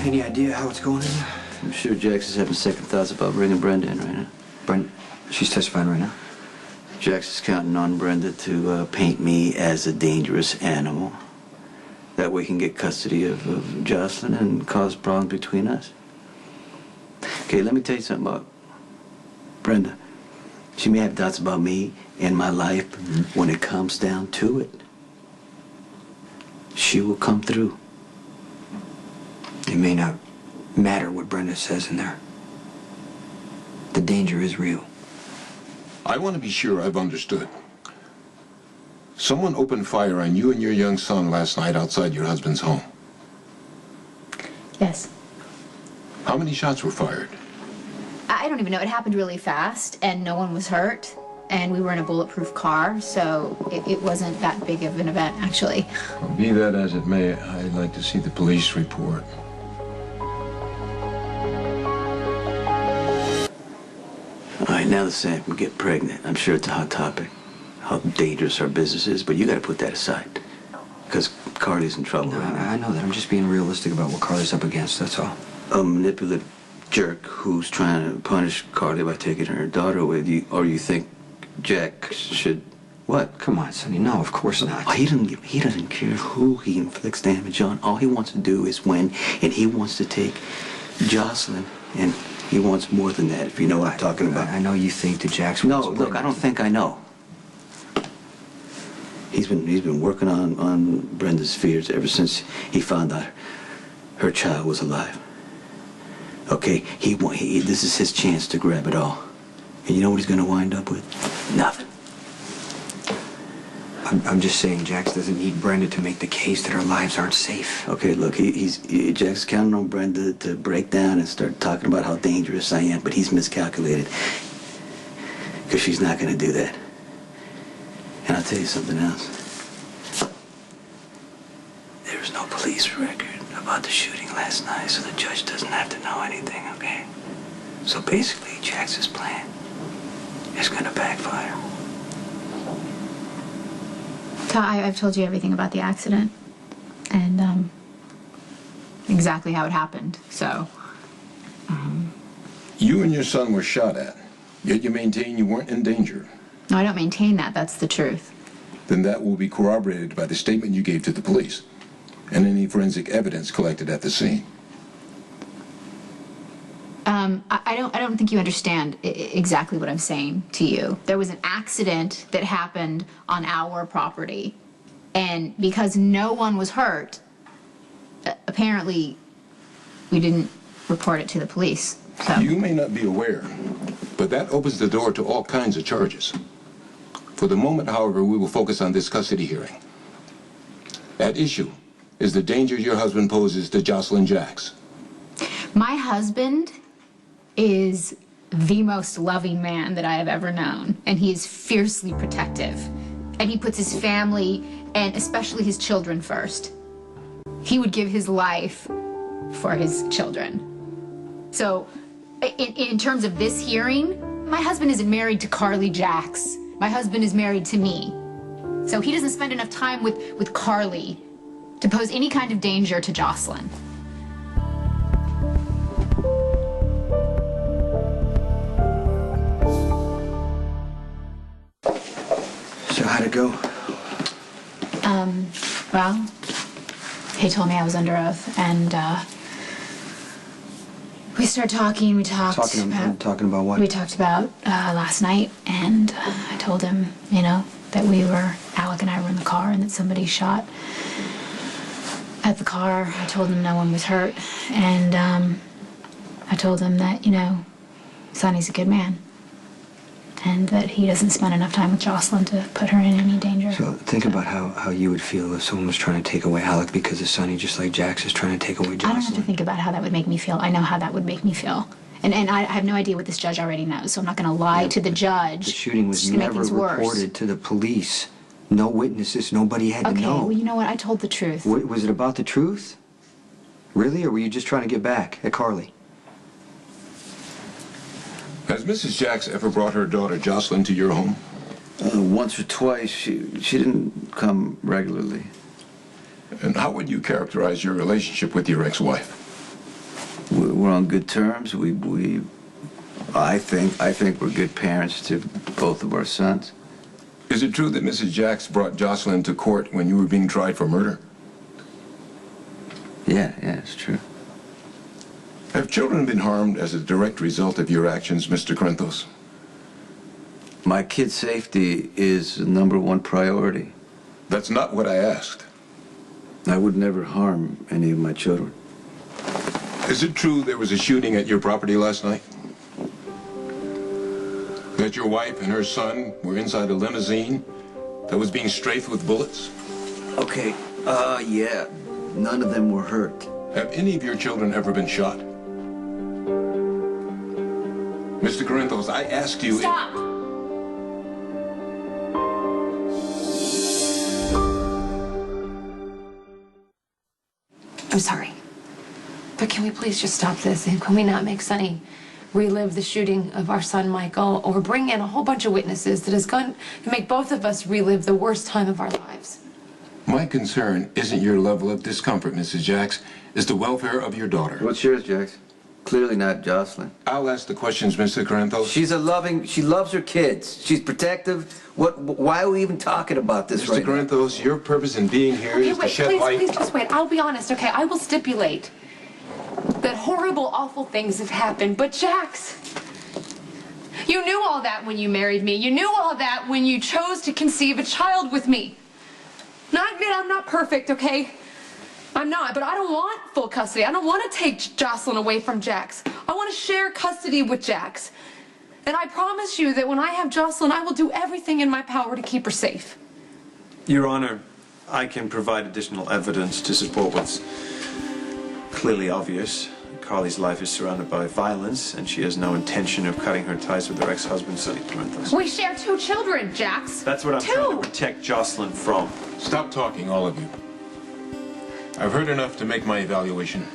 Any idea how it's going in there? I'm sure Jax is having second thoughts about bringing Brenda in right now. Brenda, she's testifying right now? Jax is counting on Brenda to paint me as a dangerous animal. That way he can get custody of Jocelyn and cause problems between us. Okay, let me tell you something about Brenda. She may have doubts about me and my life. When it comes down to it, she will come through. It may not matter what Brenda says in there. The danger is real. I want to be sure I've understood. Someone opened fire on you and your young son last night outside your husband's home. Yes. How many shots were fired? I don't even know. It happened really fast, and no one was hurt. And we were in a bulletproof car, so it wasn't that big of an event, actually. Be that as it may, I'd like to see the police report. All right, now the same can get pregnant. I'm sure it's a hot topic, how dangerous our business is, but you got to put that aside, because Carly's in trouble. No, I know that. I'm just being realistic about what Carly's up against, that's all. A manipulative jerk who's trying to punish Carly by taking her daughter with you, or you think Jack should... What? Come on, Sonny. No, of course not. Oh, he doesn't care who he inflicts damage on. All he wants to do is win, and he wants to take Jocelyn, and he wants more than that, if you know what I'm talking about. I know you think that Jack's... No, look, I don't think I know. He's been working on Brenda's fears ever since he found out her child was alive. Okay, this is his chance to grab it all. And you know what he's going to wind up with? Nothing. I'm just saying Jax doesn't need Brenda to make the case that our lives aren't safe. Okay, look, Jack's counting on Brenda to break down and start talking about how dangerous I am, but he's miscalculated. Because she's not going to do that. And I'll tell you something else. There was no police record about the shooting last night, so the judge doesn't have to know anything, okay? So basically, Jax's plan is going to backfire. I've told you everything about the accident and exactly how it happened, so... You and your son were shot at, yet you maintain you weren't in danger. No, I don't maintain that. That's the truth. Then that will be corroborated by the statement you gave to the police and any forensic evidence collected at the scene. I don't think you understand exactly what I'm saying to you. There was an accident that happened on our property, and because no one was hurt, apparently we didn't report it to the police. So. You may not be aware, but that opens the door to all kinds of charges. For the moment, however, we will focus on this custody hearing. At issue is the danger your husband poses to Jocelyn Jax. My husband is the most loving man that I have ever known, and he is fiercely protective. And he puts his family, and especially his children, first. He would give his life for his children. So, in terms of this hearing, my husband isn't married to Carly Jax. My husband is married to me. So he doesn't spend enough time with Carly to pose any kind of danger to Jocelyn. So how'd it go? Well, he told me I was under oath, and, we started talking, Talking about what? We talked about, last night, and I told him, you know, that Alec and I were in the car and that somebody shot at the car. I told him no one was hurt, and, I told him that, you know, Sonny's a good man. And that he doesn't spend enough time with Jocelyn to put her in any danger. So think about how you would feel if someone was trying to take away Alec because of Sonny, just like Jax is trying to take away Jocelyn. I don't have to think about how that would make me feel. I know how that would make me feel. And I have no idea what this judge already knows, so I'm not going to lie to the judge. The shooting was never reported to the police. No witnesses, nobody had to know. Okay, well, you know what? I told the truth. Was it about the truth? Really, or were you just trying to get back at Carly? Has Mrs. Jax ever brought her daughter Jocelyn to your home? Once or twice. She didn't come regularly. And how would you characterize your relationship with your ex-wife? we're on good terms. I think we're good parents to both of our sons. Is it true that Mrs. Jacks brought Jocelyn to court when you were being tried for murder? Yeah, it's true. Have children been harmed as a direct result of your actions, Mr. Corinthos? My kids' safety is the #1 priority. That's not what I asked. I would never harm any of my children. Is it true there was a shooting at your property last night? That your wife and her son were inside a limousine that was being strafed with bullets? Okay, yeah. None of them were hurt. Have any of your children ever been shot? Mr. Corinthos, I asked you... Stop! I'm sorry. But can we please just stop this? And can we not make Sonny relive the shooting of our son Michael or bring in a whole bunch of witnesses that is going to make both of us relive the worst time of our lives? My concern isn't your level of discomfort, Mrs. Jacks. It's the welfare of your daughter. What's yours, Jax? Clearly not Jocelyn. I'll ask the questions, Mr. Corinthos. She loves her kids. She's protective. Why are we even talking about this right Mr. Corinthos, your purpose in being here Okay, is to wait, shed please, light... please just wait. I'll be honest, okay? I will stipulate that horrible, awful things have happened. But Jax, you knew all that when you married me. You knew all that when you chose to conceive a child with me. Now, I admit I'm not perfect, okay? I'm not, but I don't want full custody. I don't want to take Jocelyn away from Jax. I want to share custody with Jax. And I promise you that when I have Jocelyn, I will do everything in my power to keep her safe. Your Honor, I can provide additional evidence to support what's clearly obvious. Carly's life is surrounded by violence, and she has no intention of cutting her ties with her ex-husband, Sonny Corinthos. We share 2 children, Jax. That's what I'm trying to protect Jocelyn from. Stop talking, all of you. I've heard enough to make my evaluation.